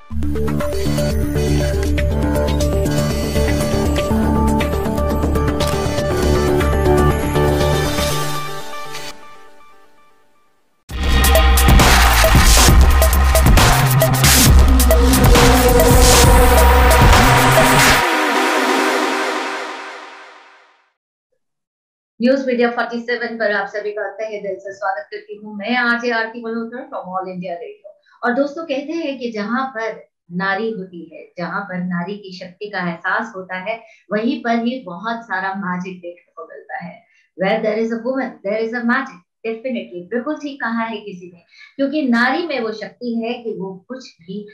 News media 47 पर आप सभी का तहे दिल से स्वागत करती हूँ। मैं RJ Aarti Malhotra from all India radio. और दोस्तों, कहते हैं कि जहां पर नारी होती है, जहां पर नारी की शक्ति का एहसास होता है, वहीं पर ही बहुत सारा मैजिक देखने को मिलता है। Where there is a woman there is a magic. Definitely, बिल्कुल ठीक कहा है किसी ने, क्योंकि नारी में वो शक्ति है कि वो कुछ भी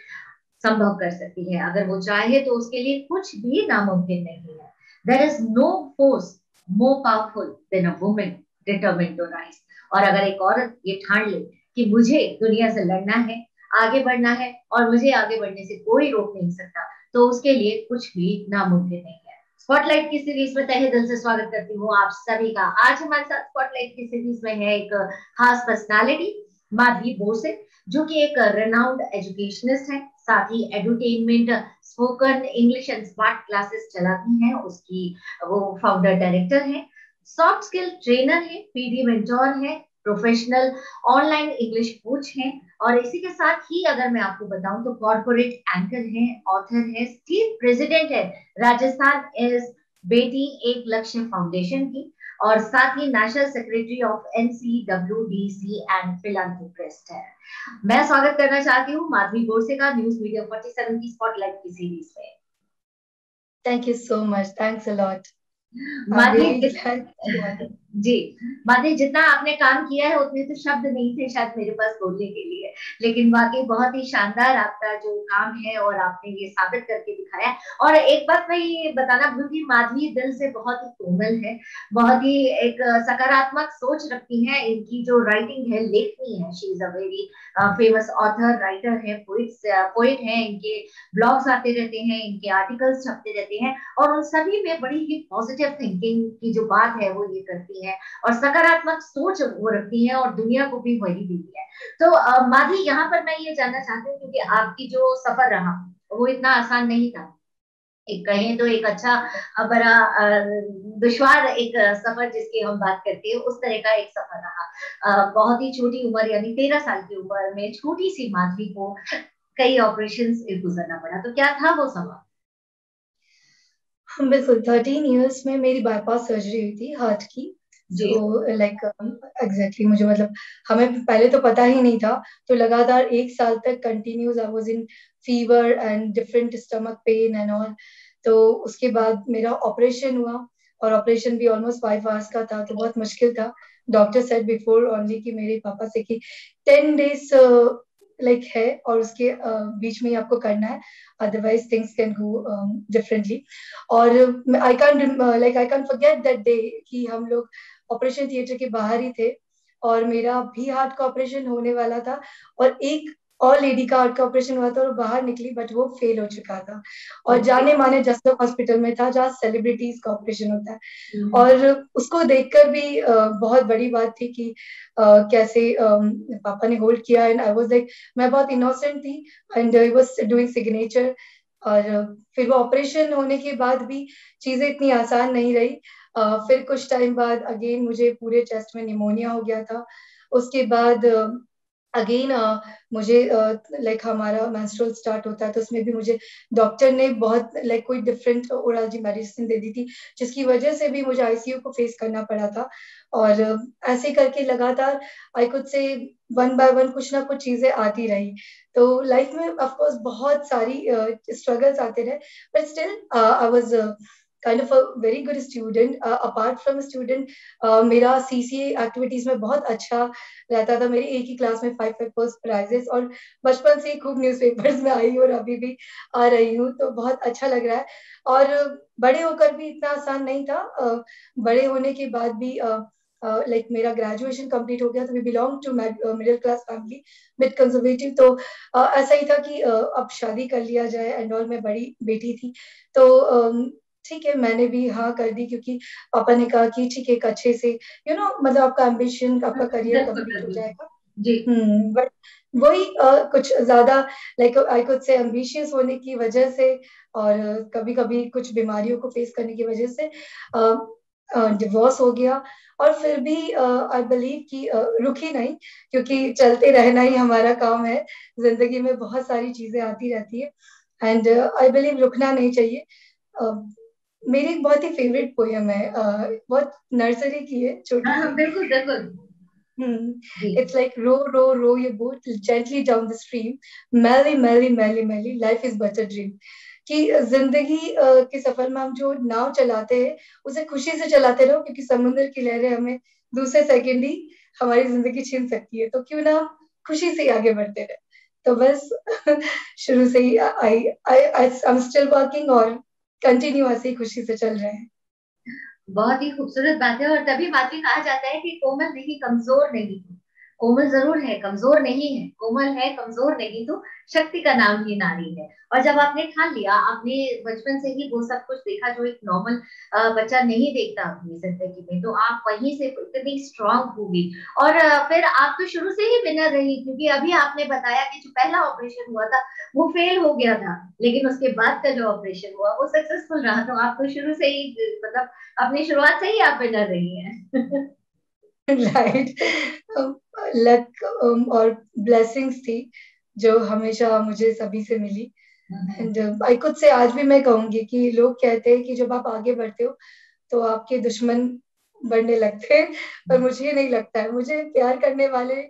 संभव कर सकती है। अगर वो चाहे तो उसके लिए कुछ भी नामुमकिन नहीं है। There is no force more powerful than a woman determined to rise. और अगर एक औरत ये ठान ले कि मुझे दुनिया से लड़ना है, आगे बढ़ना है, और मुझे आगे बढ़ने से कोई रोक नहीं सकता, तो उसके लिए कुछ भी नामुमकिन नहीं है। स्पॉटलाइट की सीरीज में तहे दिल से स्वागत करती हूँ आप सभी का। आज हमारे साथ स्पॉटलाइट की सीरीज में है एक खास पर्सनालिटी, माधवी बोरसे, जो कि एक रेनाउंड एजुकेशनिस्ट है, साथ ही edutainment, spoken English and smart classes चलाती हैं। उसकी वो फाउंडर डायरेक्टर है, सॉफ्ट स्किल ट्रेनर है, पीडी मेंटोर है, प्रोफेशनल ऑनलाइन इंग्लिश कोच है, और इसी के साथ ही अगर मैं आपको बताऊं तो कॉर्पोरेट एंकर है, ऑथर है, स्टेट प्रेसिडेंट है राजस्थान इज बेटी एक लक्ष्य फाउंडेशन की, और साथ ही national secretary of NCWDC and philanthropist है। मैं स्वागत करना चाहती हूँ माधवी गोडसे का न्यूज मीडिया 47 की स्पॉटलाइट की सीरीज में। Thank you so much, thanks a lot. Madhavi ji, Madhavi, जितना आपने काम किया है उतने तो शब्द नहीं थे शायद मेरे पास बोलने के लिए, लेकिन वाकई बहुत ही शानदार आपका जो काम है और आपने ये साबित करके दिखाया। और एक बात मैं ये बताना भूल गई, माधवी दिल से बहुत ही कोमल है, बहुत ही एक सकारात्मक सोच रखती है। इनकी जो राइटिंग है, लेखनी है, she is a very famous author, writer है, पोइट है। इनके ब्लॉग्स आते रहते हैं, इनके आर्टिकल्स छपते रहते हैं, और उन सभी में बड़ी ही पॉजिटिव थिंकिंग की जो बात है वो ये करती है, और सकारात्मक सोच वो रखती है, और दुनिया को भी वही देती है। तो माधवी, यहाँ पर मैं ये जानना चाहती हूँ, क्योंकि आपकी जो सफर रहा वो इतना आसान नहीं था। एक कहें तो एक अच्छा बड़ा दुश्वार एक सफर जिसकी हम बात करते हैं, उस तरह का एक सफर रहा। बहुत ही छोटी उम्र, यानी 13 साल की उम्र में छोटी सी माधवी को कई ऑपरेशन से गुजरना पड़ा। तो क्या था वो समय? बिल्कुल, 13 इयर्स में मेरी बाईपास सर्जरी हुई थी हार्ट की। सो लाइक एग्जैक्टली मुझे मतलब हमें पहले तो पता ही नहीं था, तो लगातार 1 साल तक continuous I was in fever and different stomach pain and all. तो उसके बाद मेरा ऑपरेशन हुआ, और ऑपरेशन भी ऑलमोस्ट 5 आवर्स का था, तो बहुत मुश्किल था। डॉक्टर सेड बिफोर ओनली कि मेरे पापा से कि 10 डेज लाइक है, और उसके बीच में ही आपको करना है, otherwise things can go differently. और I can forget that day कि हम लोग ऑपरेशन थिएटर के बाहर ही थे, और मेरा भी हार्ट का ऑपरेशन होने वाला था, और एक और लेडी का हार्ट का ऑपरेशन हुआ था और बाहर निकली, बट वो फेल हो चुका था, और जाने माने जसलोक हॉस्पिटल में था जहाँ सेलिब्रिटीज का ऑपरेशन होता है। और उसको देखकर भी बहुत बड़ी बात थी कि कैसे पापा ने होल्ड किया, एंड आई वाज लाइक, मैं बहुत इनोसेंट थी, and I was doing signature. और फिर वो ऑपरेशन होने के बाद भी चीजें इतनी आसान नहीं रही। फिर कुछ टाइम बाद अगेन मुझे पूरे चेस्ट में निमोनिया हो गया था। उसके बाद अगेन मुझे लाइक हमारा मेंस्ट्रुअल स्टार्ट होता है, तो उसमें भी मुझे डॉक्टर ने बहुत लाइक कोई डिफरेंट ओरल मेडिसिन दे दी थी, जिसकी वजह से भी मुझे आईसीयू को फेस करना पड़ा था। और ऐसे करके लगातार आई कुड से 1 बाय 1 कुछ ना कुछ चीजें आती रही। तो लाइफ में ऑफ कोर्स बहुत सारी स्ट्रगल्स आते रहे, but still I was kind of a very good student. Apart from student, मेरा सीसीए एक्टिविटीज में बहुत अच्छा रहता था। मेरी एक ही क्लास में 5 फर्स्ट प्राइजेस, और बचपन से ही खूब न्यूज़पेपर्स में आई हूँ, और अभी भी आ रही हूँ, तो बहुत अच्छा लग रहा है। और बड़े होकर भी इतना आसान नहीं था। बड़े होने के बाद भी लाइक मेरा ग्रेजुएशन कंप्लीट हो गया, तो we belong to middle class family, bit conservative. तो ऐसा ही था कि अब शादी कर लिया जाए एंड ऑल। मैं बड़ी बेटी थी, तो ठीक है, मैंने भी हाँ कर दी, क्योंकि पापा ने कहा कि ठीक है, एक अच्छे से मतलब आपका एम्बिशन, आपका करियर कंप्लीट हो जाएगा। जी। बट वही कुछ ज्यादा like I could say ambitious होने की वजह से, और कभी कभी कुछ बीमारियों को फेस करने की वजह से डिवोर्स हो गया। और फिर भी आई बिलीव कि रुकी नहीं, क्योंकि चलते रहना ही हमारा काम है। जिंदगी में बहुत सारी चीजें आती रहती है, एंड आई बिलीव रुकना नहीं चाहिए। मेरी एक बहुत ही फेवरेट पोयम है, बहुत नर्सरी की है, छोटी हाँ, सी। बिल्कुल बिल्कुल। जी। It's like row your boat gently down the stream. Merrily, life is but a dream. कि जिंदगी के सफर में हम जो नाव चलाते हैं उसे खुशी से चलाते रहो, क्योंकि समुद्र की लहरें हमें दूसरे सेकंड ही हमारी जिंदगी छीन सकती है। तो क्यों ना हम खुशी से ही आगे बढ़ते रहे। तो बस शुरू से ही आई आई एम स्टिल वर्किंग, और कंटिन्यू ऐसे ही खुशी से चल रहे हैं। बहुत ही खूबसूरत बात है, और तभी मातृ कहा जाता है कि कोमल नहीं, कमजोर नहीं तू। कोमल जरूर है, कमजोर नहीं है। कोमल है, कमजोर नहीं तू। शक्ति का नाम ही नारी है। और जब आपने ठान लिया, आपने बचपन से ही वो सब कुछ देखा जो एक नॉर्मल बच्चा नहीं देखता अपनी जिंदगी में, तो आप वहीं से इतनी स्ट्रांग होगी। और फिर आप तो शुरू से ही विनर रही, क्योंकि अभी आपने बताया कि जो पहला ऑपरेशन हुआ था वो फेल हो गया था, लेकिन उसके बाद का जो ऑपरेशन हुआ वो सक्सेसफुल रहा। तो आप तो शुरू से ही मतलब अपनी शुरुआत से ही आप विनर रही हैं। राइट। लक और ब्लेसिंग्स थी जो हमेशा मुझे सभी से मिली। एंड आई खुद से आज भी मैं कहूंगी कि लोग कहते हैं कि जब आप आगे बढ़ते हो तो आपके दुश्मन बढ़ने लगते हैं, पर मुझे ये नहीं लगता है। मुझे प्यार करने वाले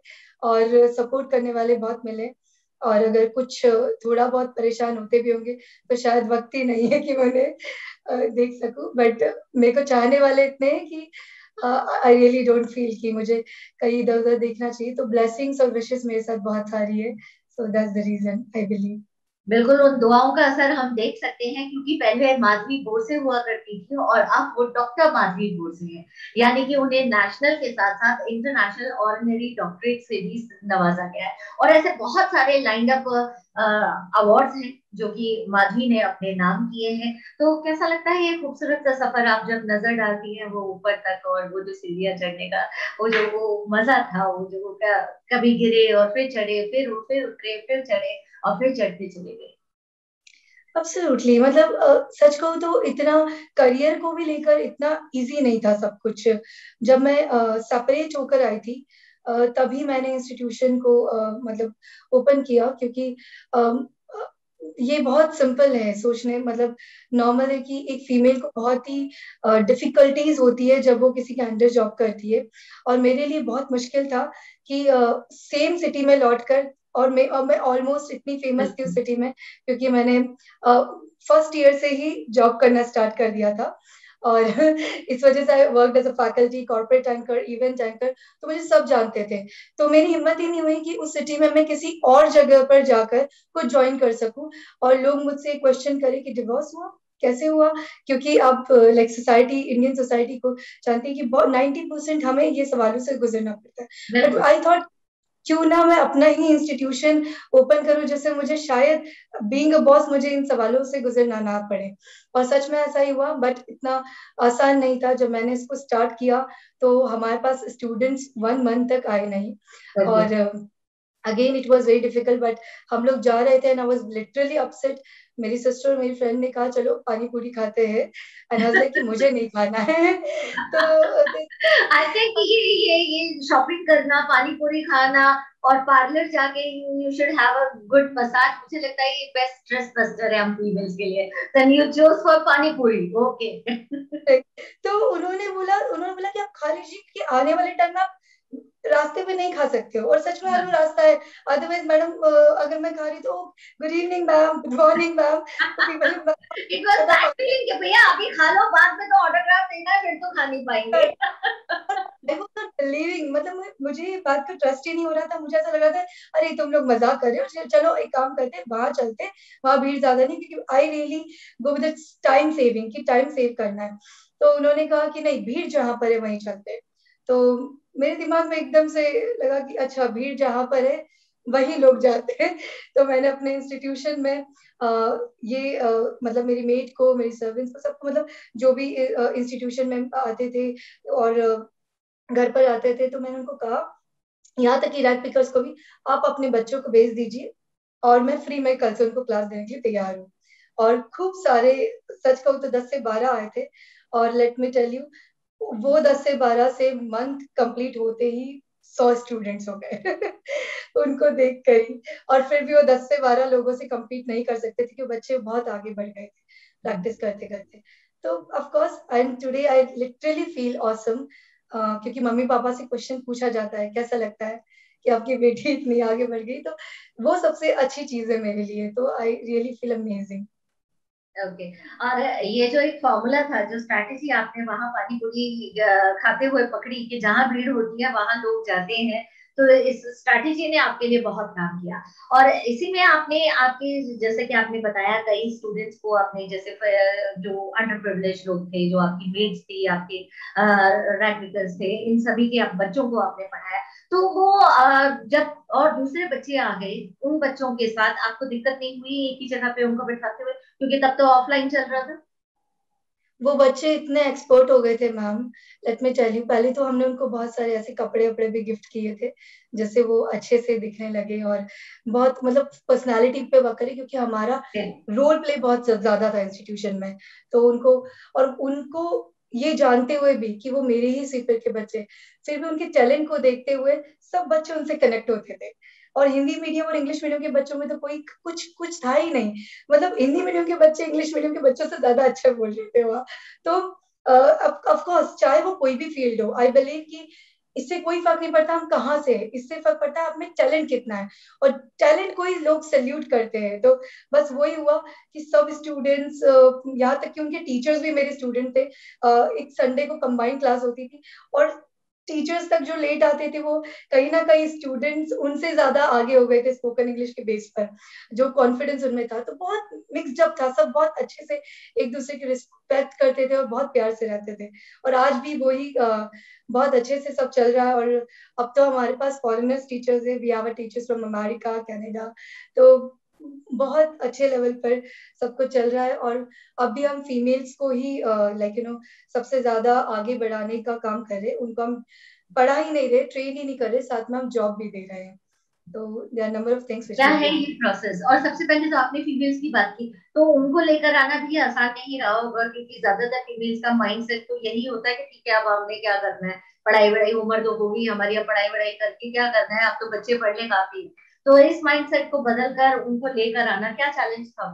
और सपोर्ट करने वाले बहुत मिले। और अगर कुछ थोड़ा बहुत परेशान होते भी होंगे तो शायद वक्त ही नहीं है कि मैं उन्हें देख सकूं, बट मेरे को चाहने वाले इतने हैं कि आई रियली डोंट फील कि मुझे कहीं इधर उधर देखना चाहिए। तो ब्लेसिंग्स और विशेस मेरे साथ बहुत सारी है, so that's the reason I believe. बिल्कुल, उन दुआओं का असर हम देख सकते हैं, क्योंकि पहले माधवी गोडसे हुआ करती थी और अब वो डॉक्टर माधवी गोडसे हैं। यानी कि उन्हें नेशनल के साथ साथ इंटरनेशनल ऑर्डिनरी डॉक्टरेट से भी नवाजा गया है। और ऐसे बहुत सारे लाइंड अप अवार्ड्स हैं जो कि माधवी ने अपने नाम किए हैं। तो कैसा लगता है ये खूबसूरत सा सफर, आप जब नजर डालती हैं वो ऊपर तक, और वो जो सीढ़ियां चढ़ने का वो जो वो मजा था, वो जो वो कभी गिरे और फिर चढ़े, फिर उतरे, फिर चढ़े और फिर चढ़ते चले गए। एब्सोल्युटली, मतलब सच कहूँ तो इतना करियर को भी लेकर इतना इजी नहीं था सब कुछ। जब मैं सेपरेट होकर आई थी तभी मैंने इंस्टीट्यूशन को मतलब ओपन किया, क्योंकि ये बहुत सिंपल है सोचने, मतलब नॉर्मल है कि एक फीमेल को बहुत ही डिफिकल्टीज होती है जब वो किसी के अंडर जॉब करती है। और मेरे लिए बहुत मुश्किल था कि सेम सिटी में लौटकर, और मैं ऑलमोस्ट इतनी फेमस थी उस बिल्कुल। सिटी में, क्योंकि मैंने फर्स्ट ईयर से ही जॉब करना स्टार्ट कर दिया था। और इस वजह से I work as a faculty, corporate anchor, event anchor, तो मुझे सब जानते थे। तो मेरी हिम्मत ही नहीं हुई कि उस सिटी में मैं किसी और जगह पर जाकर कुछ ज्वाइन कर सकूं, और लोग मुझसे क्वेश्चन करें कि डिवोर्स हुआ, कैसे हुआ। क्योंकि आप लाइक सोसाइटी, इंडियन सोसाइटी को जानते हैं कि बहुत 90% हमें ये सवालों से गुजरना पड़ता है। बट बिल्कुल। आई थॉट क्यों ना मैं अपना ही इंस्टीट्यूशन ओपन करूं, जिससे मुझे शायद बीइंग अ बॉस मुझे इन सवालों से गुजरना ना पड़े। और सच में ऐसा ही हुआ, बट इतना आसान नहीं था। जब मैंने इसको स्टार्ट किया तो हमारे पास स्टूडेंट्स 1 मंथ तक आए नहीं। बिल्कुल। और again it was very difficult, but हम लोग जा रहे थे and I was literally upset. मेरी सिस्टर और मेरी फ्रेंड ने कहा चलो पानी पूरी खाते हैं, एंड आई वाज लाइक कि मुझे नहीं खाना है। तो आई थिंक ये शॉपिंग करना, पानी पूरी खाना और पार्लर जाके you should have a good massage, मुझे लगता है ये बेस्ट स्ट्रेस बस्टर है हम फीमेल्स के लिए। देन यू चूज फॉर पानी पूरी। ओके। तो उन्होंने बोला कि आप खा लीजिए कि आने वाले टाइम में आप रास्ते पे नहीं खा सकते हो। और सच में आज वो रास्ता है। अदरवाइज मैडम अगर मैं खा रही तो good evening ma'am, good morning ma'am, तो people it was that feeling कि भैया अभी खा लो, बाद में तो ऑटोग्राफ देना है, फिर तो खा नहीं पाएंगे। आई वाज नॉट बिलीविंग, मतलब मुझे ये बात का ट्रस्ट ही नहीं हो रहा था। मुझे ऐसा लग रहा था अरे तुम लोग मजाक कर रहे हो, चलो एक काम करते हैं वहां चलते हैं, वहां भीड़ ज्यादा नहीं, क्योंकि I really go with time saving, कि टाइम सेव करना है। तो उन्होंने कहा कि नहीं, भीड़ जहां पर है वहीं चलते हैं। तो मेरे दिमाग में एकदम से लगा कि अच्छा, भीड़ जहां पर है वही लोग जाते हैं। तो मैंने अपने इंस्टीट्यूशन में ये मतलब मेरी मेट को, मेरी सर्वेंट्स को, सबको, मतलब जो भी इंस्टीट्यूशन में आते थे और घर पर आते थे, तो मैंने उनको कहा यहाँ तक कि रैग पिकर्स को भी आप अपने बच्चों को भेज दीजिए, और मैं फ्री में कल से उनको क्लास देने के लिए तैयार हूँ। और खूब सारे, सच कहूँ तो 10 से 12 आए थे, और लेट मी टेल यू, वो 10 से 12 से मंथ कंप्लीट होते ही 100 स्टूडेंट्स हो गए उनको देख कर ही। और फिर भी वो 10 से 12 लोगों से compete नहीं कर सकते थे, क्योंकि बच्चे बहुत आगे बढ़ गए थे प्रैक्टिस करते करते। तो of course and today I literally feel awesome, क्योंकि मम्मी पापा से क्वेश्चन पूछा जाता है कैसा लगता है कि आपकी बेटी इतनी आगे बढ़ गई, तो वो सबसे अच्छी चीज है मेरे लिए। तो I really feel amazing. Okay. और ये जो एक फॉर्मूला था, जो स्ट्रैटेजी आपने वहां पानी पूरी खाते हुए पकड़ी कि जहां भीड़ होती है वहां लोग जाते हैं, तो इस स्ट्रैटेजी ने आपके लिए बहुत काम किया। और इसी में आपने आपके, जैसे कि आपने बताया, कई स्टूडेंट्स को आपने, जैसे जो अंडर प्रिविलेज लोग थे, जो आपकी मेट्स थी, आपके रैंकर्स थे, इन सभी के आप बच्चों को आपने पढ़ाया। तो वो जब और दूसरे बच्चे आ गए, उन बच्चों के साथ आपको दिक्कत नहीं हुई एक ही जगह पे उनको बैठाते हुए, क्योंकि तब तो ऑफलाइन चल रहा था। वो बच्चे इतने एक्सपर्ट हो गए थे ma'am, let me tell you. पहले तो हमने उनको बहुत सारे ऐसे कपड़े वपड़े भी गिफ्ट किए थे, जिससे वो अच्छे से दिखने लगे, और बहुत मतलब पर्सनालिटी पे वर्क करे, क्योंकि हमारा रोल प्ले बहुत ज्यादा था इंस्टीट्यूशन में। तो उनको, और उनको ये जानते हुए भी कि वो मेरे ही सिर के बच्चे, फिर भी उनके टैलेंट को देखते हुए सब बच्चे उनसे कनेक्ट होते थे। और हिंदी मीडियम और इंग्लिश मीडियम के बच्चों में तो कोई कुछ कुछ था ही नहीं। मतलब हिंदी मीडियम के बच्चे इंग्लिश मीडियम के बच्चों से ज्यादा अच्छा बोल रहे थे वहाँ। तो ऑफ कोर्स चाहे वो कोई भी फील्ड हो, आई बिलीव कि इससे कोई फर्क नहीं पड़ता हम कहाँ से हैं, इससे फर्क पड़ता है आप में टैलेंट कितना है। और टैलेंट को ही लोग सैल्यूट करते हैं। तो बस वही हुआ कि सब स्टूडेंट्स, यहाँ तक कि उनके टीचर्स भी मेरे स्टूडेंट थे। एक संडे को कंबाइंड क्लास होती थी, और टीचर्स तक जो लेट आते थे, वो कहीं ना कहीं स्टूडेंट्स उनसे ज्यादा आगे हो गए थे स्पोकन इंग्लिश के बेस पर। जो कॉन्फिडेंस उनमें था, तो बहुत मिक्सड अप था, सब बहुत अच्छे से एक दूसरे की रिस्पेक्ट करते थे और बहुत प्यार से रहते थे। और आज भी वही बहुत अच्छे से सब चल रहा है। और अब तो हमारे पास फॉरेनर्स टीचर्स है, we have teachers from America, Canada. तो बहुत अच्छे लेवल पर सब कुछ चल रहा है। और अब भी हम फीमेल्स को ही लाइक सबसे ज्यादा आगे बढ़ाने का काम कर रहे हैं। उनको हम पढ़ा ही नहीं रहे, ट्रेन ही नहीं कर रहे, साथ में हम जॉब भी दे रहे हैं। तो there are number of things which क्या वी आर है डूइंग। ये प्रोसेस? और सबसे पहले तो आपने फीमेल्स की बात की, तो उनको लेकर आना भी आसान नहीं रहा होगा, क्योंकि ज्यादातर फीमेल्स का माइंडसेट तो यही होता है कि ठीक है, अब हमने क्या करना है, पढ़ाई वढ़ाई उम्र तो होगी हमारी, अब पढ़ाई वढ़ाई करके क्या करना है, अब तो बच्चे पढ़ ले काफी। तो इस माइंडसेट को बदल कर उनको लेकर आना क्या चैलेंज था?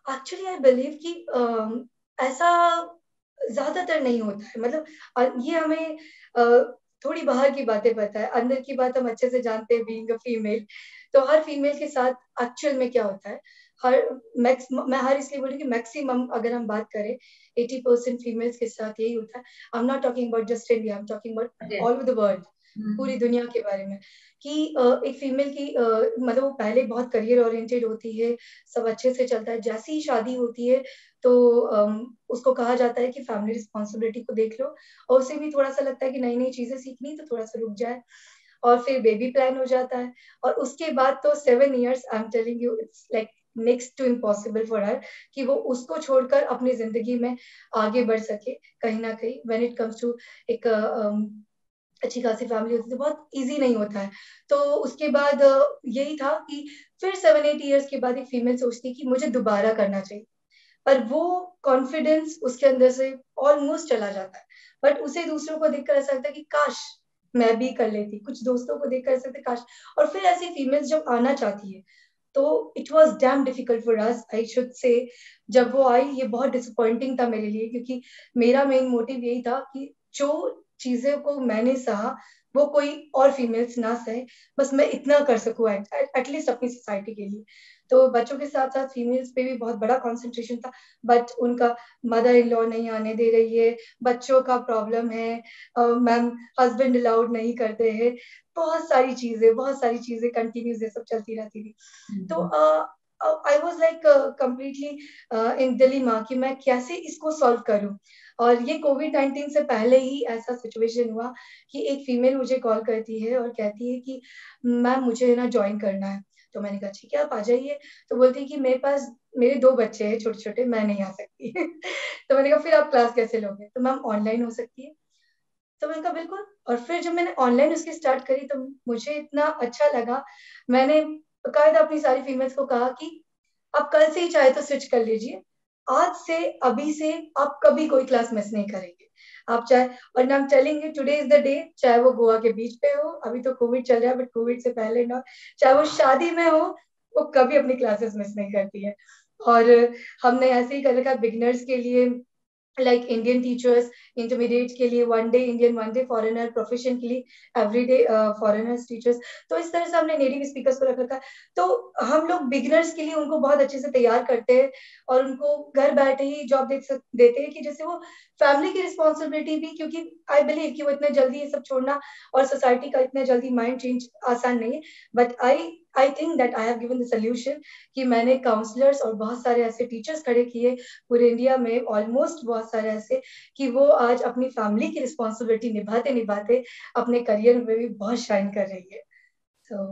एक्चुअली आई बिलीव कि ऐसा ज्यादातर नहीं होता है। मतलब ये हमें थोड़ी बाहर की बातें पता है, अंदर की बात हम अच्छे से जानते हैं बीइंग अ फीमेल। तो हर फीमेल के साथ एक्चुअल में क्या होता है, हर मैक्स मैं हर इसलिए बोलूँ कि मैक्सिमम अगर हम बात करें 80% फीमेल्स के साथ यही होता है। I am not talking about just India, I am talking about all over the world, पूरी दुनिया के बारे में। कि एक फीमेल की मतलब वो पहले बहुत करियर ओरिएंटेड होती है, सब अच्छे से चलता है, जैसी ही शादी होती है तो उसको कहा जाता है कि फैमिली रिस्पॉन्सिबिलिटी को देख लो। और उसे भी थोड़ा सा लगता है कि नई नई चीजें सीखनी, तो थोड़ा सा रुक जाए। और फिर बेबी प्लान हो जाता है। और उसके बाद तो 7 years, I am telling you, it's like next to impossible for her कि वो उसको छोड़कर अपनी जिंदगी में आगे बढ़ सके कहीं ना कहीं। व्हेन इट कम्स टू एक अच्छी खासी फैमिली होती है, तो बहुत इजी नहीं होता है। तो उसके बाद यही था कि फिर 7-8 years के बाद एक फीमेल सोचती है कि मुझे दोबारा करना चाहिए, पर वो कॉन्फिडेंस उसके अंदर से ऑलमोस्ट चला जाता है। बट उसे दूसरों को देखकर ऐसा लगता है कि काश मैं भी कर लेती, कुछ दोस्तों को देखकर ऐसा लगता है काश। और फिर ऐसी फीमेल्स जब आना चाहती है, तो it was damn difficult for us, I should say. जब वो आई, ये बहुत डिसअपॉइंटिंग था मेरे लिए, क्योंकि मेरा मेन मोटिव यही था कि जो चीजें को मैंने सहा, वो कोई और फीमेल्स ना सहे। बस मैं इतना कर सकूं एटलीस्ट अपनी सोसाइटी के लिए। तो बच्चों के साथ साथ फीमेल्स पे भी बहुत बड़ा कंसंट्रेशन था। बट उनका मदर इन लॉ नहीं आने दे रही है, बच्चों का प्रॉब्लम है, मैम हस्बैंड अलाउड नहीं करते हैं, बहुत सारी चीजें कंटिन्यूस ये सब चलती रहती थी। तो I was like completely in dilemma कि मैं कैसे इसको सॉल्व करूं। और ये कोविड-19 से पहले ही ऐसा सिचुएशन हुआ कि एक फीमेल मुझे कॉल करती है और कहती है कि मैम मुझे ना ज्वाइन करना है। तो मैंने कहा ठीक है आप आ जाइए। तो बोलती है कि मेरे पास मेरे 2 बच्चे हैं छोटे छोटे, मैं नहीं आ सकती तो मैंने कहा फिर आप क्लास कैसे लोगे? तो मैम ऑनलाइन हो सकती है। तो मैंने कहा बिल्कुल। और फिर जब मैंने ऑनलाइन उसकी स्टार्ट करी तो मुझे इतना अच्छा लगा। मैंने बाकायदा अपनी सारी फीमेल्स को कहा कि आप कल से ही चाहे तो स्विच कर लीजिए, आज से अभी से आप कभी कोई क्लास मिस नहीं करेंगे। आप चाहे, और आई am telling you today is the day, चाहे वो गोवा के बीच पे हो, अभी तो कोविड चल रहा है बट कोविड से पहले ना, चाहे वो शादी में हो, वो कभी अपनी क्लासेस मिस नहीं करती है। और हमने ऐसे ही कर रखा बिगिनर्स के लिए, लाइक इंडियन टीचर्स, इंटरमीडिएट के लिए 1 day Indian, 1 day foreigner, profession के लिए एवरीडे फॉरेनर्स टीचर्स। तो इस तरह से हमने नेटिव स्पीकर्स को रख रखा है। तो हम लोग बिगिनर्स के लिए उनको बहुत अच्छे से तैयार करते हैं और उनको घर बैठे ही जॉब देते हैं कि जैसे वो फैमिली की रिस्पॉन्सिबिलिटी भी, क्योंकि आई बिलीव कि वो इतने जल्दी ये सब छोड़ना और सोसाइटी का इतने जल्दी माइंड चेंज आसान नहीं है। But I think that I have given the solution कि मैंने काउंसलर्स और बहुत सारे ऐसे टीचर्स खड़े किए पूरे इंडिया में, ऑलमोस्ट बहुत सारे ऐसे, कि वो आज अपनी फैमिली की रिस्पॉन्सिबिलिटी निभाते निभाते अपने करियर में भी बहुत शाइन कर रही है। तो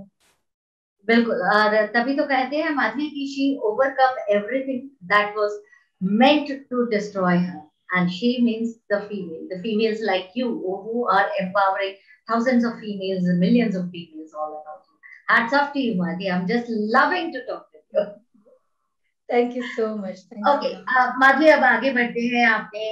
बिल्कुल, और तभी तो कहते हैं माधवी की she overcome everything that was meant to destroy her, and she means the females like you who are empowering thousands of females, millions of females all around you. Hats off to you, Madhi. I'm just loving to talk with you. Thank you so much, thanks okay, a lot. Madhavi अब आगे बढ़ते हैं। आपने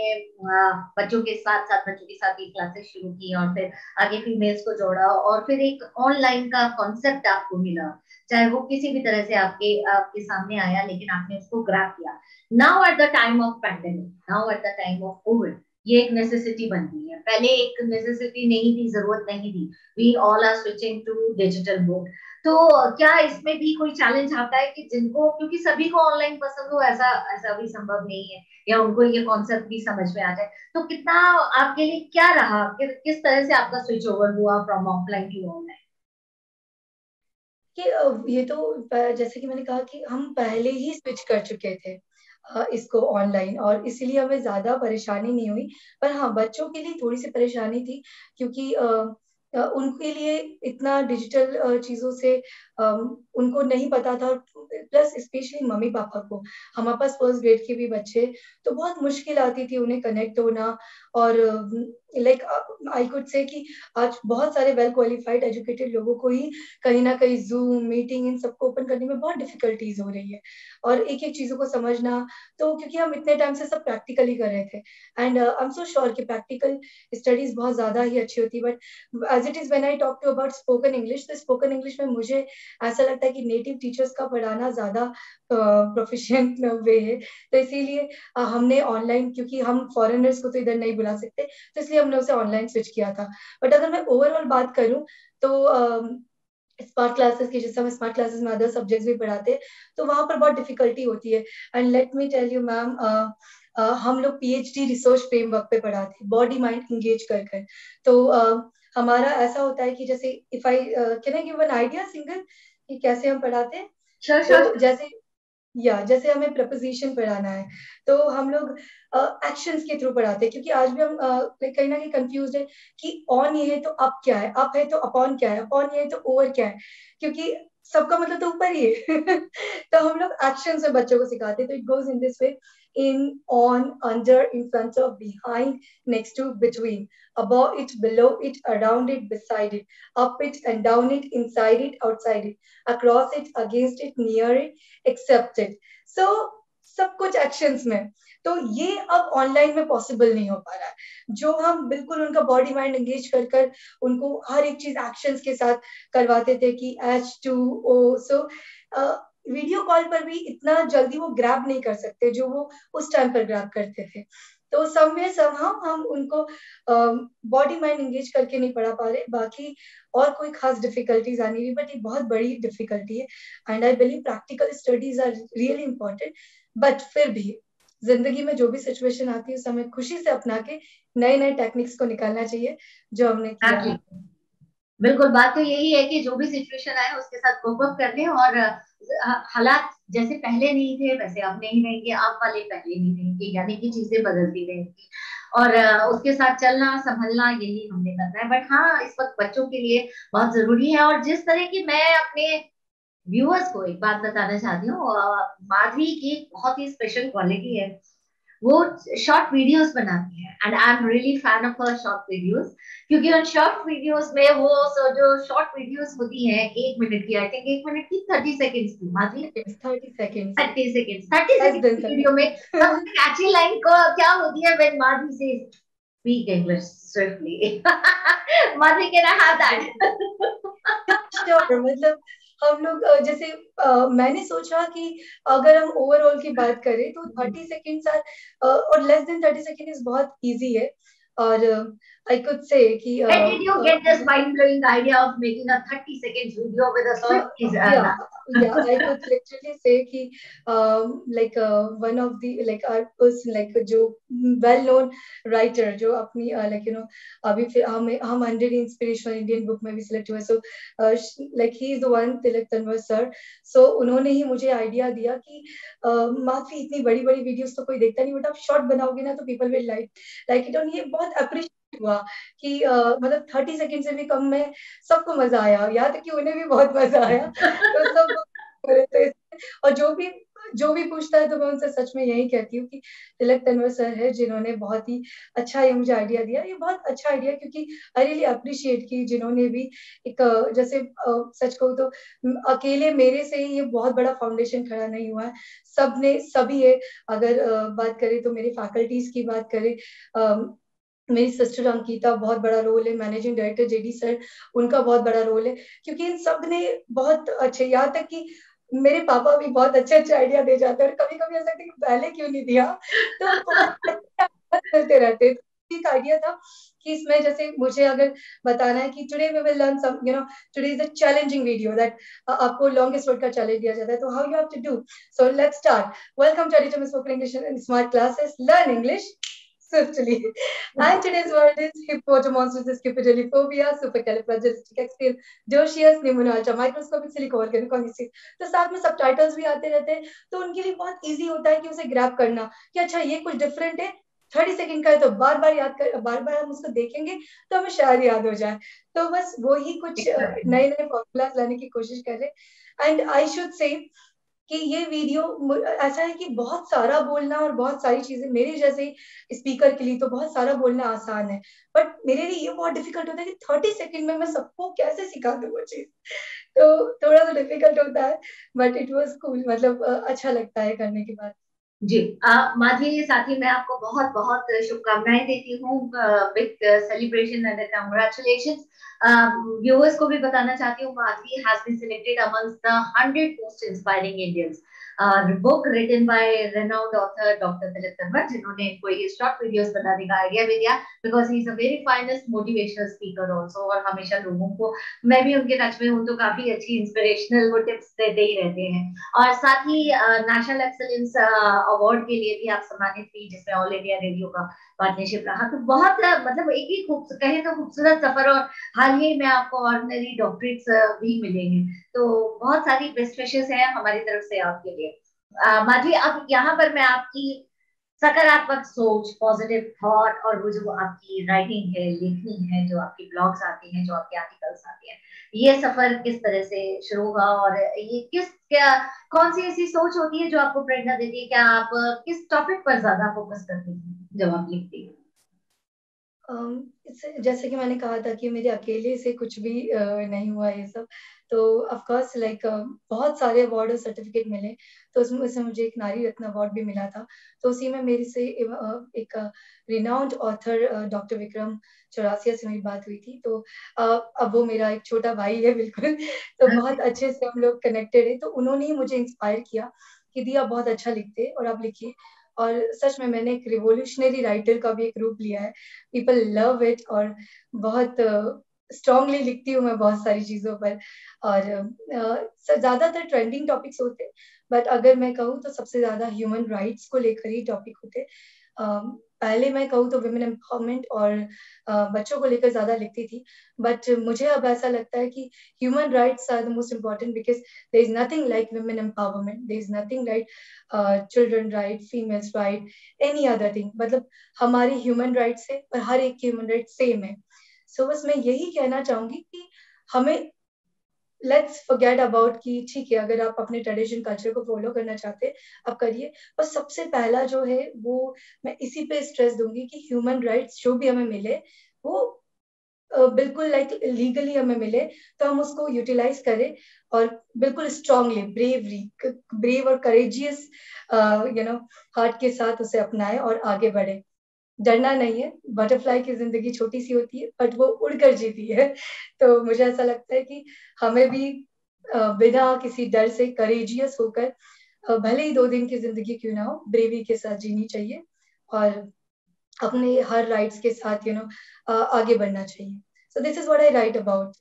बच्चों के साथ साथ बच्चों के साथ ये क्लासेस शुरू की और फिर आगे फीमेल्स को जोड़ा और फिर एक ऑनलाइन का कॉन्सेप्ट आपको मिला, चाहे वो किसी भी तरह से आपके आपके सामने आया, लेकिन आपने उसको ग्रैब किया। Now at the time of pandemic, now at the time of Covid, ये एक नेसेसिटी बन गई है। पहले एक नेसेसिटी नहीं थी, जरूरत नहीं थी। We all are switching to digital mode. तो क्या इसमें भी कोई चैलेंज आता है कि जिनको, क्योंकि सभी को ऑनलाइन पसंद हो ऐसा ऐसा भी संभव नहीं है, या उनको ये कॉन्सेप्ट भी समझ में आ जाए, तो कितना आपके लिए क्या रहा किस तरह से आपका स्विच ओवर हुआ फ्रॉम ऑफलाइन टू ऑनलाइन? कि ये तो जैसे कि मैंने कहा कि हम पहले ही स्विच कर चुके थे इसको ऑनलाइन, और इसीलिए हमें ज्यादा परेशानी नहीं हुई। पर हाँ, बच्चों के लिए थोड़ी सी परेशानी थी, क्योंकि उनके लिए इतना डिजिटल चीजों से उनको नहीं पता था। प्लस स्पेशली मम्मी पापा को, हमारे पास फर्स्ट ग्रेड के भी बच्चे, तो बहुत मुश्किल आती थी उन्हें कनेक्ट होना। और लाइक आई कुड से कि आज बहुत सारे वेल क्वालिफाइड एजुकेटेड लोगों को ही कहीं ना कहीं जूम मीटिंग इन सबको ओपन करने में बहुत डिफिकल्टीज हो रही है, और एक एक चीजों को समझना। तो क्योंकि हम इतने टाइम से सब प्रैक्टिकली कर रहे थे, and I am so sure कि प्रैक्टिकल स्टडीज बहुत ज्यादा ही अच्छी होती, but as it is when I talk to about spoken English, तो स्पोकन इंग्लिश में मुझे ऐसा लगता है कि नेटिव टीचर्स का पढ़ाना ज्यादा प्रोफिशिएंट वे है। तो इसीलिए हमने ऑनलाइन, क्योंकि हम फॉरेनर्स को तो इधर नहीं बुला सकते, तो इसलिए हमने उसे ऑनलाइन स्विच किया था। बट अगर मैं ओवरऑल बात करूं तो स्मार्ट क्लासेस की, जैसे हम स्मार्ट क्लासेस में अदर सब्जेक्ट्स भी पढ़ाते हैं, तो वहां पर बहुत डिफिकल्टी होती है। And let me tell you ma'am, हम लोग पीएचडी रिसर्च फ्रेमवर्क पे पढ़ाते हैं, बॉडी माइंड इंगेज कर कर। तो हमारा ऐसा होता है कि जैसे if I can I give an idea single कि कैसे हम पढ़ाते हैं। Sure sure. तो जैसे हमें प्रपोजिशन पढ़ाना है, तो हम लोग एक्शंस के थ्रू पढ़ाते हैं, क्योंकि आज भी हम कहीं ना कहीं कंफ्यूज है कि ऑन ये है तो अप क्या है, अप है तो अपॉन क्या है, अपॉन ये है तो ओवर क्या है, क्योंकि सबका मतलब तो ऊपर ही है। तो हम लोग एक्शन से बच्चों को सिखाते हैं। तो it goes in this way: in, on, under, in front of, behind, next to, between, above it, below it, around it, beside it, up it and down it, inside it, outside it, across it, against it, near it, accept it. So सब कुछ actions में। तो ये अब online में possible नहीं हो पा रहा है। जो हम बिल्कुल उनका बॉडी माइंड एंगेज कर कर उनको हर एक चीज एक्शंस के साथ करवाते थे कि H2O, सो वीडियो कॉल पर भी इतना जल्दी वो ग्रैब नहीं कर सकते जो वो उस टाइम पर ग्रैब करते थे। तो समवेयर समहाउ हम उनको बॉडी माइंड एंगेज करके नहीं पढ़ा पा रहे। बाकी और कोई खास डिफिकल्टीज आनी हुई, बट ये बहुत बड़ी डिफिकल्टी है। And I believe practical studies are really important. But फिर भी जिंदगी में जो भी सिचुएशन आती है उसे हमें खुशी से अपना के नए नए टेक्निक्स को निकालना चाहिए, जो हमने किया है। बिल्कुल, बात तो यही है कि जो भी सिचुएशन आए उसके साथ कोप अप कर लें, और हालात जैसे पहले नहीं थे वैसे अब नहीं रहेंगे, आप वाले पहले नहीं रहेंगे, यानी कि चीजें बदलती रहेंगी, और उसके साथ चलना संभलना यही हमने करना है। बट हाँ, इस वक्त बच्चों के लिए बहुत जरूरी है। और जिस तरह की, मैं अपने व्यूअर्स को एक बात बताना चाहती हूँ, माधवी की बहुत ही स्पेशल क्वालिटी है। वो शॉर्ट वीडियोस बनाती है, and I am really fan of her short videos, क्योंकि उन शॉर्ट वीडियोस में वो जो शॉर्ट वीडियोस होती हैं 1 मिनट की, आई थिंक 1 मिनट की 30 सेकेंड्स की, माधुरी 30 सेकेंड्स, 30 सेकेंड्स, 30 सेकेंड्स की वीडियो में सेकेंड। सबसे कैची लाइन को क्या होती है, व्हेन माधुरी से speak English swiftly. Madhuri, can I have that? Sure, मतलब हम लोग जैसे मैंने सोचा कि अगर हम ओवरऑल की बात करें तो 30 सेकेंड्स और लेस देन 30 सेकेंड इज बहुत इजी है। और आई कुड से कि When did you get this mind-blowing idea of making a 30 seconds video with a Uh, Swifties? yeah, yeah, I could literally say कि like one of the like our person like जो well known writer जो अपनी like you know अभी फिर हम 100 inspirational Indian book में भी select हुए, so like he is the one, Tilak Tanwar sir, so उन्होंने ही मुझे आइडिया दिया कि माफी इतनी बड़ी बड़ी वीडियोस तो कोई देखता नहीं, बट आप शॉर्ट बनाओगे ना तो पीपल विल लाइक इट, और ये बहुत अप्रिशिएट हुआ कि मतलब 30 सेकेंड से भी कम में सबको मजा आया, यहाँ तक कि उन्हें भी बहुत मजा आया। तो सब बोल रहे थे, और जो भी पूछता है तो मैं उनसे सच में यही कहती हूँ कि तिलक तनवर सर है जिन्होंने बहुत ही अच्छा ये मुझे आइडिया दिया, ये बहुत अच्छा आइडिया, क्योंकि आई रियली अप्रिशिएट की जिन्होंने भी एक जैसे सच कहूँ तो अकेले मेरे से ही ये बहुत बड़ा फाउंडेशन खड़ा नहीं हुआ है, सबने सभी है। अगर बात करें तो मेरे फैकल्टीज की बात करें, मेरी सिस्टर अंकिता बहुत बड़ा रोल है, मैनेजिंग डायरेक्टर जेडी सर उनका बहुत बड़ा रोल है, क्योंकि इन सब ने बहुत अच्छे, यहाँ तक कि मेरे पापा भी बहुत अच्छे अच्छे आइडिया दे जाते हैं, और कभी कभी ऐसा लगता है कि पहले क्यों नहीं दिया, तो बहुत अच्छे ideas मिलते रहते हैं। तो एक आइडिया था कि इसमें जैसे मुझे अगर बताना है कि today we will learn some today is a challenging video that आपको लॉन्गेस्ट वर्ड का चैलेंज दिया जाता है, तो how you have to do, so let's start, welcome to edutainment spoken English in smart classes, learn English swiftly. And today's word is hippopotamonstrances, scupidophobia, supercalifragilisticexpialidocious, pneumonia, microscopic silicovolcanic, तो साथ में subtitles भी आते रहते हैं, तो उनके लिए बहुत इजी होता है कि उसे ग्रैब करना कि अच्छा ये कुछ डिफरेंट है, 30 सेकेंड का है, तो बार बार याद कर, बार बार हम उसको देखेंगे तो हमें शायद याद हो जाए। तो बस वो ही कुछ नए नए फॉर्मूलाज लाने की कोशिश कर रहे। एंड आई शुड से कि ये वीडियो ऐसा है कि बहुत सारा बोलना और बहुत सारी चीजें मेरे जैसे स्पीकर के लिए तो बहुत सारा बोलना आसान है, बट मेरे लिए ये बहुत डिफिकल्ट होता है कि 30 सेकेंड में मैं सबको कैसे सिखा दूं वो चीज, तो थोड़ा सा डिफिकल्ट होता है, बट इट वाज कूल, मतलब अच्छा लगता है करने के बाद। जी, माधुरी साथी, मैं आपको बहुत बहुत शुभकामनाएं देती हूँ, big celebration and congratulation. Viewers को भी बताना चाहती हूँ, Madhuri has been selected amongst the 100 most inspiring Indians, book written by renowned author doctor Tilak Tanwar, जिन्होंने इनको ये शॉर्ट वीडियोस बनाने का आइडिया भी दिया, because he is a very finest motivational speaker also, और हमेशा लोगों को, मैं भी उनके टच में हूँ तो काफी अच्छी इंस्पिरेशनल वो टिप्स देते ही रहते हैं। और साथ ही नेशनल एक्सेलेंस अवार्ड के लिए भी आप सम्मानित थी, जिसमें ऑल इंडिया रेडियो का पार्टनरशिप रहा, तो बहुत मतलब एक ही कहे तो खूबसूरत सफर, और हाल ही में आपको ऑर्डिनरी डॉक्टरेट्स भी मिलेंगे, तो बहुत सारी बेस्ट विशेस है हमारी तरफ से आपके लिए। माधवी, अब यहाँ पर मैं आपकी सकारात्मक सोच, पॉजिटिव थॉट, और वो जो आपकी राइटिंग है, लिखनी है, जो आपकी ब्लॉग्स आती हैं, जो आपके आर्टिकल्स आते हैं, ये सफर किस तरह से शुरू हुआ, और ये क्या कौन सी ऐसी सोच होती है जो आपको प्रेरणा देती है, क्या आप किस टॉपिक पर ज्यादा फोकस करती हैं जब आप लिखती हैं? जैसे कि मैंने कहा था कि मेरे अकेले से कुछ भी नहीं हुआ ये सब, तो ऑफ कोर्स लाइक बहुत सारे अवार्ड और सर्टिफिकेट मिले, तो उसमें से मुझे एक नारी रत्न अवार्ड भी मिला था, तो उसी में मेरे से एक renowned author doctor Vikram Chaurasia से मेरी बात हुई थी, तो अब वो मेरा एक छोटा भाई है बिल्कुल, तो बहुत अच्छे से हम लोग कनेक्टेड है, तो उन्होंने ही मुझे इंस्पायर किया कि दी आप बहुत अच्छा लिखते हैं और आप लिखिए, और सच में मैंने एक रिवोल्यूशनरी राइटर का भी एक रूप लिया है, पीपल लव इट, और बहुत स्ट्रांगली लिखती हूँ मैं बहुत सारी चीजों पर, और ज्यादातर ट्रेंडिंग टॉपिक्स होते हैं, बट अगर मैं कहूँ तो सबसे ज्यादा ह्यूमन राइट्स को लेकर ही टॉपिक होते। पहले मैं कहूँ तो विमेन एम्पावरमेंट और बच्चों को लेकर ज्यादा लिखती थी, बट मुझे अब ऐसा लगता है कि human rights are the most important, because there is nothing like women empowerment, there is nothing like children right, females right, any other thing, मतलब हमारी ह्यूमन राइट्स है और हर एक की ह्यूमन राइट सेम है। सो बस मैं यही कहना चाहूंगी कि हमें लेट्स फॉरगेट अबाउट कि ठीक है, अगर आप अपने ट्रेडिशन कल्चर को फॉलो करना चाहते हैं आप करिए, पर सबसे पहला जो है वो मैं इसी पे स्ट्रेस दूंगी कि ह्यूमन राइट्स जो भी हमें मिले वो बिल्कुल लाइक लीगली हमें मिले, तो हम उसको यूटिलाइज करें और बिल्कुल स्ट्रांगली ब्रेव और करेजियस हार्ट के साथ उसे अपनाएं और आगे बढ़े। डरना नहीं है, बटरफ्लाई की जिंदगी छोटी सी होती है बट वो उड़कर जीती है। तो मुझे ऐसा लगता है कि हमें भी बिना किसी डर से करेजियस होकर भले ही 2 दिन की जिंदगी क्यों ना हो ब्रेवी के साथ जीनी चाहिए और अपने हर राइट्स के साथ आगे बढ़ना चाहिए। So this is what I right about.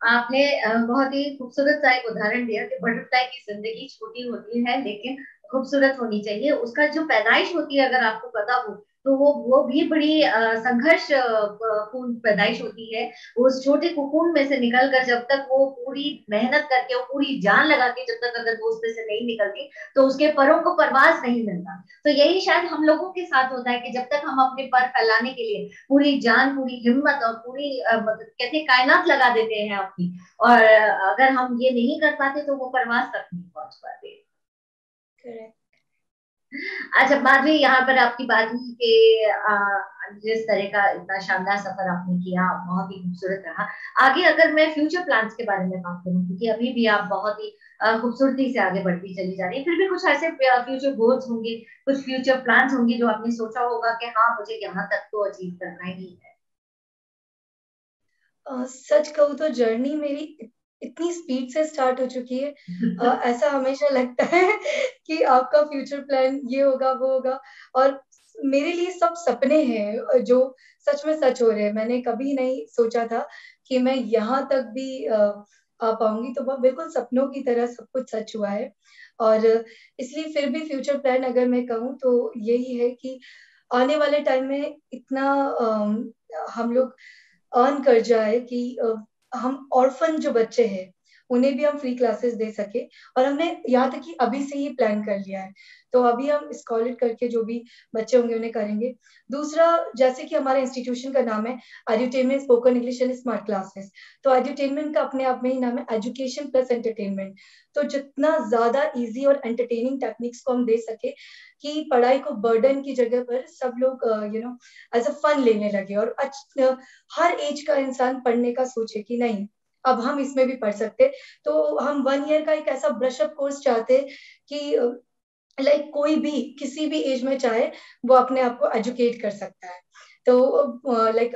आपने बहुत ही खूबसूरत सा एक उदाहरण दिया कि बटरफ्लाई की जिंदगी छोटी होती है लेकिन खूबसूरत होनी चाहिए। उसका जो पैदाइश होती है अगर आपको पता हो तो वो भी बड़ी संघर्ष पूर्ण पैदाइश होती है। उस छोटे कुकून में से निकलकर जब तक वो पूरी मेहनत करके वो पूरी जान लगा के जब तक अगर वो उसमें से नहीं निकलती तो उसके परों को परवाज नहीं मिलता। तो यही शायद हम लोगों के साथ होता है कि जब तक हम अपने पर फैलाने के लिए पूरी जान पूरी हिम्मत और पूरी मतलब कहते हैं कायनात लगा देते हैं अपनी, और अगर हम ये नहीं कर पाते तो वो परवाज तक नहीं पहुंच पाते। करेक्ट। अच्छा, बाद में यहाँ पर आपकी बात हुई कि जिस तरह का इतना शानदार सफर आपने किया बहुत ही खूबसूरत रहा। आगे अगर मैं फ्यूचर प्लान्स के बारे में बात करूँ, क्योंकि अभी भी आप बहुत ही खूबसूरती से आगे बढ़ती चली जा रही है, फिर भी कुछ ऐसे फ्यूचर गोल्स होंगे, कुछ फ्यूचर प्लान्स होंगे जो आपने सोचा होगा कि हाँ मुझे यहाँ तक तो अचीव करना ही है। सच कहूँ तो जर्नी मेरी इतनी स्पीड से स्टार्ट हो चुकी है। ऐसा हमेशा लगता है कि आपका फ्यूचर प्लान ये होगा वो होगा, और मेरे लिए सब सपने हैं जो सच में सच हो रहे हैं। मैंने कभी नहीं सोचा था कि मैं यहाँ तक भी आ पाऊंगी, तो वो बिल्कुल सपनों की तरह सब कुछ सच हुआ है। और इसलिए फिर भी फ्यूचर प्लान अगर मैं कहूँ तो यही है कि आने वाले टाइम में इतना हम लोग अर्न कर जाए कि हम ऑर्फन जो बच्चे हैं उन्हें भी हम फ्री क्लासेस दे सके। और हमने यहाँ तक कि अभी से ही प्लान कर लिया है, तो अभी हम स्कॉलर करके जो भी बच्चे होंगे उन्हें करेंगे। दूसरा, जैसे कि हमारे इंस्टीट्यूशन का नाम है edutainment spoken English and smart classes, तो एड्यूटेनमेंट का अपने आप में ही नाम है एजुकेशन प्लस एंटरटेनमेंट। तो जितना ज्यादा इजी और एंटरटेनिंग टेक्निक्स को हम दे सके कि पढ़ाई को बर्डन की जगह पर सब लोग एज अ फन लेने लगे, और हर एज का इंसान पढ़ने का सोचे कि नहीं अब हम इसमें भी पढ़ सकते। तो हम 1 ईयर का एक ऐसा ब्रशअप कोर्स चाहते कि लाइक कोई भी किसी भी एज में चाहे वो अपने आप को एजुकेट कर सकता है। तो लाइक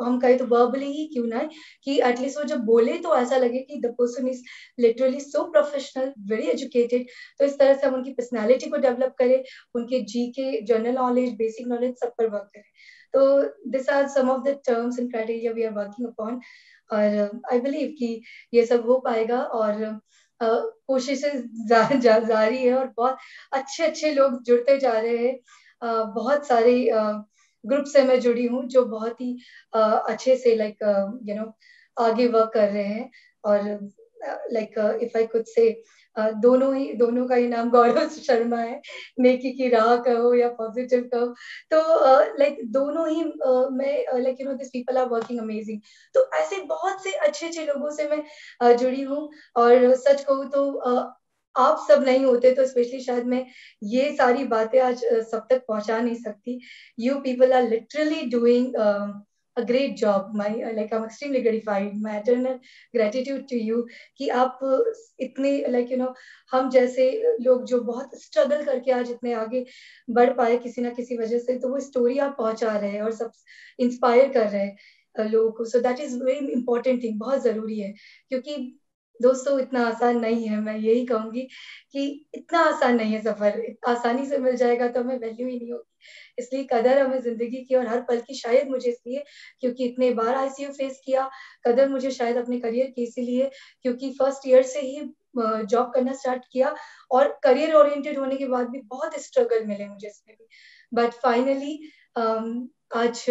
हम कहें तो वर्बली ही क्यों ना है, कि एटलीस्ट वो जब बोले तो ऐसा लगे कि the person is literally so professional very educated. तो इस तरह से हम उनकी पर्सनैलिटी को डेवलप करें, उनके जी के जनरल नॉलेज बेसिक नॉलेज सब पर वर्क करें। तो this are some of the terms and criteria we are working upon. और आई बिलीव कि ये सब हो पाएगा, और कोशिशें जारी है, और बहुत अच्छे अच्छे लोग जुड़ते जा रहे हैं। बहुत सारे ग्रुप से मैं जुड़ी हूँ जो बहुत ही अच्छे से लाइक आगे वर्क कर रहे हैं। और like if I could say दोनों का ही नाम गौरव शर्मा है। नेकी की राह कहो या पॉजिटिव कहो, तो लाइक दोनों ही मैं like this people are working amazing. तो ऐसे बहुत से अच्छे अच्छे लोगों से मैं जुड़ी हूँ। और सच कहूँ तो आप सब नहीं होते तो स्पेशली शायद मैं ये सारी बातें आज सब तक पहुंचा नहीं सकती। You people are literally doing a great job. I'm extremely gratified. My eternal gratitude to you कि आप इतने हम जैसे लोग जो बहुत स्ट्रगल करके आज इतने आगे बढ़ पाए किसी ना किसी वजह से, तो वो स्टोरी आप पहुंचा रहे हैं और सब इंस्पायर कर रहे हैं लोगों को। So that is very important thing, बहुत जरूरी है। क्योंकि दोस्तों इतना आसान नहीं है, मैं यही कहूंगी कि इतना आसान नहीं है सफर। आसानी से मिल जाएगा तो हमें वैल्यू ही नहीं होगी। इसलिए कदर हमें जिंदगी की और हर पल की, शायद मुझे इसलिए क्योंकि इतने बार आईसीयू फेस किया। कदर मुझे शायद अपने करियर की इसीलिए क्योंकि फर्स्ट ईयर से ही जॉब करना स्टार्ट किया, और करियर ओरिएंटेड होने के बाद भी बहुत स्ट्रगल मिले मुझे इसमें भी। बट फाइनली आज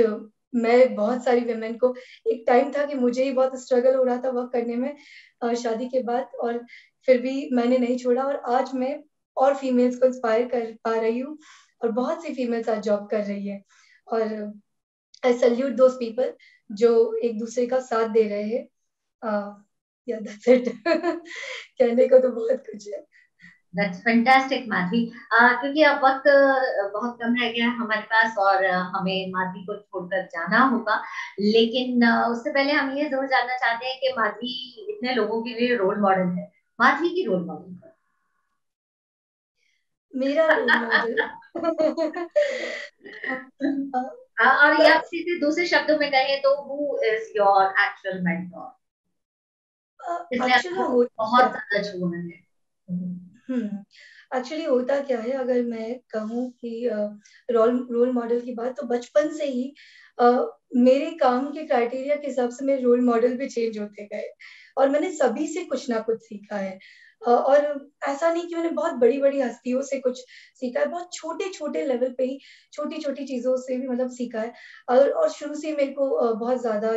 मैं बहुत सारी वेमेन को, एक टाइम था कि मुझे ही बहुत स्ट्रगल हो रहा था वर्क करने में शादी के बाद, और फिर भी मैंने नहीं छोड़ा, और आज मैं और फीमेल्स को इंस्पायर कर पा रही हूँ, और बहुत सी फीमेल्स आज जॉब कर रही है। और आई सल्यूट दोज पीपल जो एक दूसरे का साथ दे रहे हैं। या दैट्स इट। कहने को तो बहुत कुछ है। That's fantastic Madhavi. क्योंकि अब वक्त बहुत कम रह गया है हमारे पास, और हमें माधवी को छोड़कर जाना होगा। लेकिन उससे पहले हम ये जरूर जानना चाहते हैं कि माधवी इतने लोगों के लिए रोल मॉडल है, माधवी की रोल मॉडल मेरा रोल मॉडल। और या सीधे दूसरे शब्दों में कहें तो who is your actual mentor, इसलिए एक्चुअली आपको होता बहुत ज्यादा छूना है। हम्म एक्चुअली होता क्या है, अगर मैं कहूँ कि रोल रोल मॉडल की बात, तो बचपन से ही अ, मेरे काम के क्राइटेरिया के हिसाब से मेरे रोल मॉडल भी चेंज होते गए, और मैंने सभी से कुछ ना कुछ सीखा है। और ऐसा नहीं कि मैंने बहुत बड़ी बड़ी हस्तियों से कुछ सीखा है, बहुत छोटे छोटे लेवल पे ही छोटी छोटी चीजों से भी मतलब सीखा है। और शुरू से मेरे को बहुत ज्यादा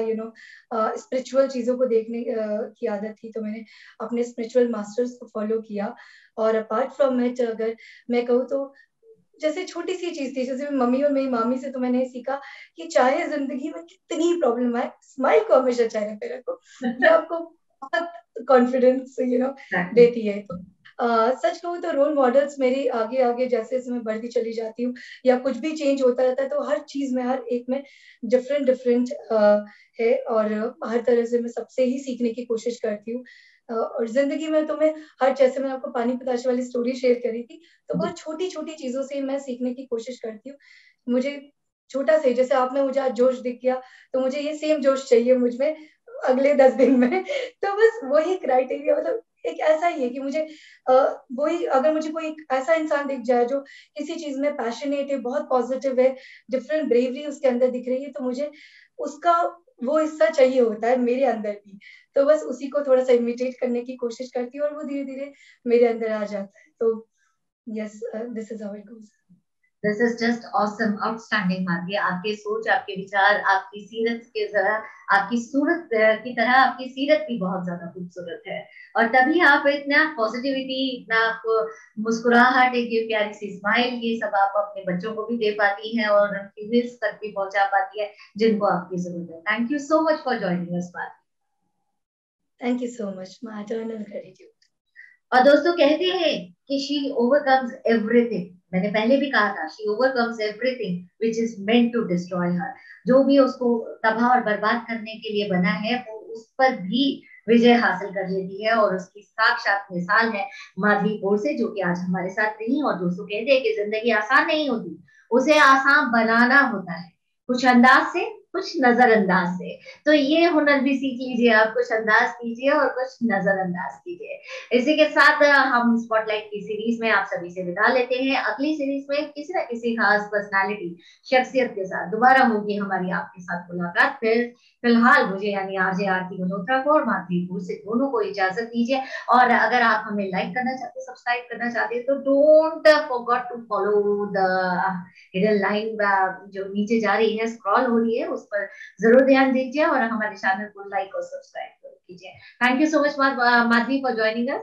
स्पिरिचुअल चीजों को देखने की आदत थी, तो मैंने अपने स्पिरिचुअल मास्टर्स को फॉलो किया। और अपार्ट फ्रॉम इट, अगर मैं कहूँ तो जैसे छोटी सी चीज थी, जैसे मम्मी और मेरी मामी से तो मैंने सीखा कि चाहे जिंदगी में कितनी प्रॉब्लम आए, स्माइल को हमेशा चेहरे पे रखो। ये आपको बहुत कॉन्फिडेंस देती है। तो सच कहूँ तो रोल मॉडल्स मेरे आगे आगे जैसे जैसे मैं बढ़ती चली जाती हूँ, या कुछ भी चेंज होता रहता है, तो हर चीज में, हर एक में डिफरेंट डिफरेंट है। और हर तरह से मैं सबसे ही सीखने की कोशिश करती हूँ। और जिंदगी में तो मैं हर, जैसे मैंने आपको पानी पताशे वाली स्टोरी शेयर करी थी, तो जी। बहुत छोटी छोटी चीजों से मैं सीखने की कोशिश करती हूँ। मुझे छोटा से, जैसे आप में मुझे आज जोश दिख गया, तो मुझे ये सेम जोश चाहिए मुझ में अगले 10 दिन में। तो बस वही क्राइटेरिया, मतलब एक ऐसा ही है कि मुझे वही, अगर मुझे कोई ऐसा इंसान दिख जाए जो किसी चीज में पैशनेट है, बहुत पॉजिटिव है, डिफरेंट ब्रेवरी उसके अंदर दिख रही है, तो मुझे उसका वो हिस्सा चाहिए होता है मेरे अंदर भी। तो बस उसी को थोड़ा सा इमिटेट करने की कोशिश करती हूँ, और वो धीरे धीरे मेरे अंदर आ जाता है। तो yes, this is how it goes. This is just awesome, outstanding Madhavi. आपके सोच, आपके विचार, आपकी सीरत के जरा, आपकी सूरत की तरह आपकी सीरत भी बहुत ज्यादा खूबसूरत है। और तभी आप इतना पॉजिटिविटी, इतना आपको मुस्कुराहट, एक ये प्यारी सी स्माइल, ये सब आप अपने बच्चों को भी दे पाती हैं और फीमेल्स तक भी पहुंचा पाती है जिनको आपकी जरूरत है। Thank you so much for joining us. Thank you so much, my eternal gratitude. और दोस्तों कहते हैं कि शी ओवरकम्स एवरीथिंग। मैंने पहले भी कहा था, she overcomes everything which is meant to destroy her. जो भी उसको तबाह और बर्बाद करने के लिए बना है, वो उस पर भी विजय हासिल कर लेती है। और उसकी साक्षात मिसाल है माधवी से, जो कि आज हमारे साथ रही। और दोस्तों कहते हैं कि जिंदगी आसान नहीं होती, उसे आसान बनाना होता है, कुछ अंदाज से, कुछ नजरअंदाज से। तो ये हुनर भी सीख लीजिए आप, कुछ अंदाज कीजिए और कुछ नजरअंदाज कीजिए। इसी के साथ हम स्पॉटलाइट की सीरीज में आप सभी से विदा लेते हैं। अगली सीरीज में किसी न किसी खास पर्सनालिटी, शख्सियत के साथ दोबारा होगी हमारी आपके साथ मुलाकात। फिर फिलहाल मुझे यानी आरजे आरती मल्होत्रा को और माधवी से दोनों को इजाजत दीजिए। और अगर आप हमें लाइक करना चाहते, सब्सक्राइब करना चाहते हैं, तो don't forget to follow the hidden line जो नीचे जा रही है, स्क्रॉल हो रही है, उस पर जरूर ध्यान दीजिए और हमारे चैनल को लाइक और सब्सक्राइब कीजिए। Thank you so much, Madhvi, for joining us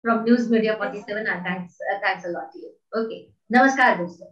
from News Media thank 47, and thanks a lot to you. Okay, नमस्कार दोस्तों।